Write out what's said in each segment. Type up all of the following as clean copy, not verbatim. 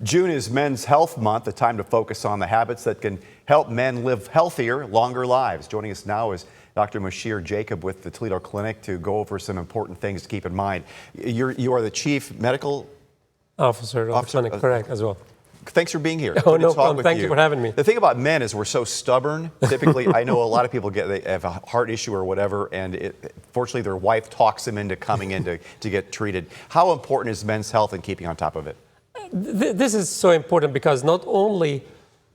June is Men's Health Month, a time to focus on the habits that can help men live healthier, longer lives. Joining us now is Dr. Moshir Jacob with the Toledo Clinic to go over some important things to keep in mind. You are the Chief Medical Officer of the clinic, correct, as well. Thanks for being here. Oh, no problem. Thank you for having me. The thing about men is we're so stubborn. Typically, I know a lot of people they have a heart issue or whatever, and fortunately their wife talks them into coming in to get treated. How important is men's health and keeping on top of it? This is so important because not only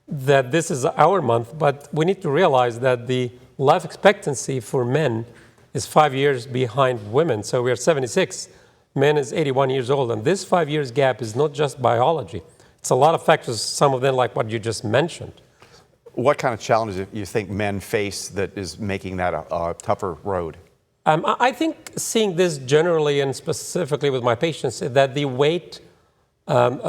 that this is our month, but we need to realize that the life expectancy for men is 5 years behind women. So we are 76, men is 81 years old, and this 5 years gap is not just biology. It's a lot of factors, some of them like what you just mentioned. What kind of challenges do you think men face that is making that a tougher road? I think seeing this generally and specifically with my patients, that the wait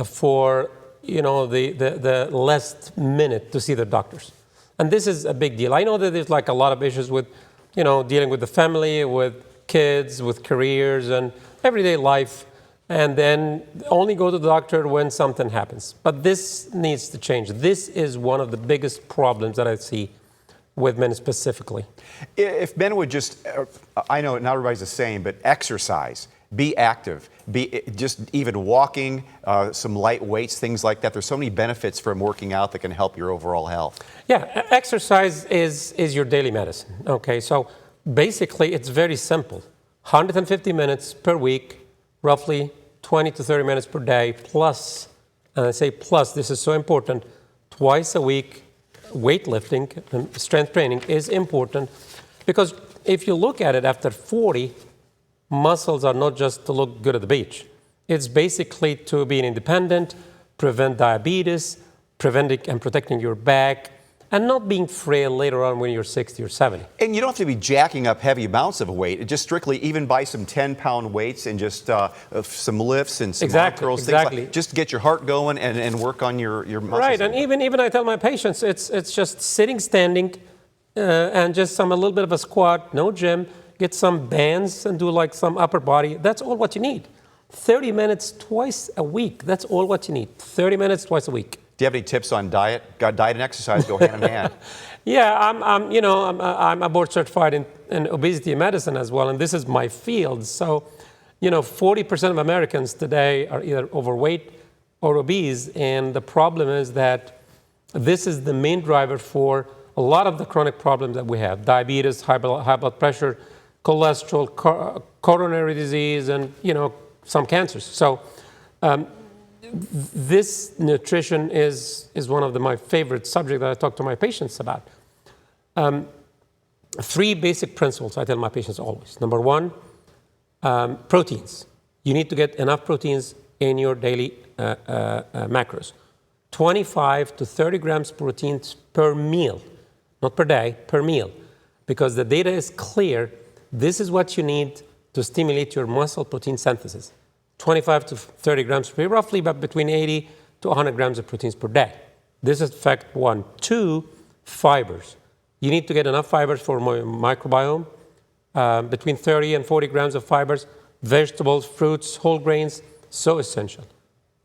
for the last minute to see the doctors. And this is a big deal. I know that there's like a lot of issues with, dealing with the family, with kids, with careers and everyday life, and then only go to the doctor when something happens. But this needs to change. This is one of the biggest problems that I see with men specifically. If men would just, I know not everybody's the same, but exercise, be active, be just even walking, some light weights, things like that. There's so many benefits from working out that can help your overall health. Yeah, exercise is your daily medicine. Okay, so basically it's very simple. 150 minutes per week, roughly 20 to 30 minutes per day, plus, and I say plus, this is so important, twice a week, weightlifting and strength training is important because if you look at it after 40, muscles are not just to look good at the beach. It's basically to be independent, prevent diabetes, preventing and protecting your back, and not being frail later on when you're 60 or 70. And you don't have to be jacking up heavy amounts of weight. Just strictly even buy some 10-pound weights and just some lifts and some arm curls, things like, just to get your heart going and work on your muscles. Right, and even I tell my patients, it's just sitting, standing, and just a little bit of a squat, no gym, get some bands and do like some upper body. That's all what you need. 30 minutes twice a week. That's all what you need. 30 minutes twice a week. Do you have any tips on diet? Diet and exercise go hand in hand. Yeah, I'm a board certified in obesity medicine as well, and this is my field. So, 40% of Americans today are either overweight or obese, and the problem is that this is the main driver for a lot of the chronic problems that we have: diabetes, high blood pressure, cholesterol, coronary disease, and some cancers. So. This nutrition is one of my favorite subjects that I talk to my patients about. 3 basic principles I tell my patients always. Number 1, proteins. You need to get enough proteins in your daily macros. 25 to 30 grams proteins per meal, not per day, per meal. Because the data is clear, this is what you need to stimulate your muscle protein synthesis. 25 to 30 grams per day, roughly about between 80 to 100 grams of proteins per day. This is fact 1. 2, fibers. You need to get enough fibers for microbiome, between 30 and 40 grams of fibers, vegetables, fruits, whole grains, so essential.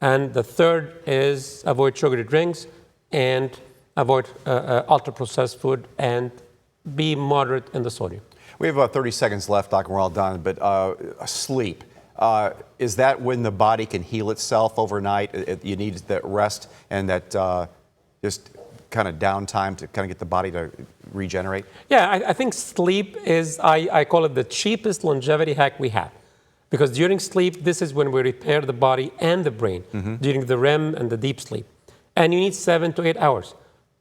And the third is avoid sugary drinks and avoid ultra-processed food and be moderate in the sodium. We have about 30 seconds left, Dr. We're all done, but sleep. Is that when the body can heal itself overnight? You need that rest and that just kind of downtime to kind of get the body to regenerate? Yeah, I think sleep is, I call it the cheapest longevity hack we have. Because during sleep, this is when we repair the body and the brain, during the REM and the deep sleep. And you need 7 to 8 hours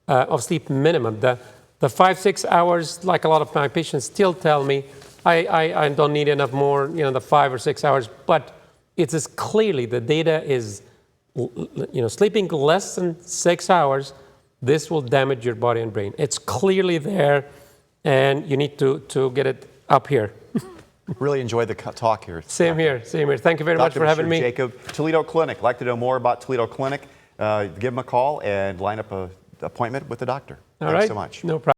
of sleep minimum. The 5-6 hours, like a lot of my patients still tell me, I don't need enough more, the 5 or 6 hours, but it's as clearly the data is, sleeping less than 6 hours, this will damage your body and brain. It's clearly there, and you need to get it up here. Really enjoyed the talk here. Same here. Thank you very much for having me. Dr. Moshir Jacob, Toledo Clinic. Like to know more about Toledo Clinic, give them a call and line up an appointment with the doctor. Thanks so much. No problem.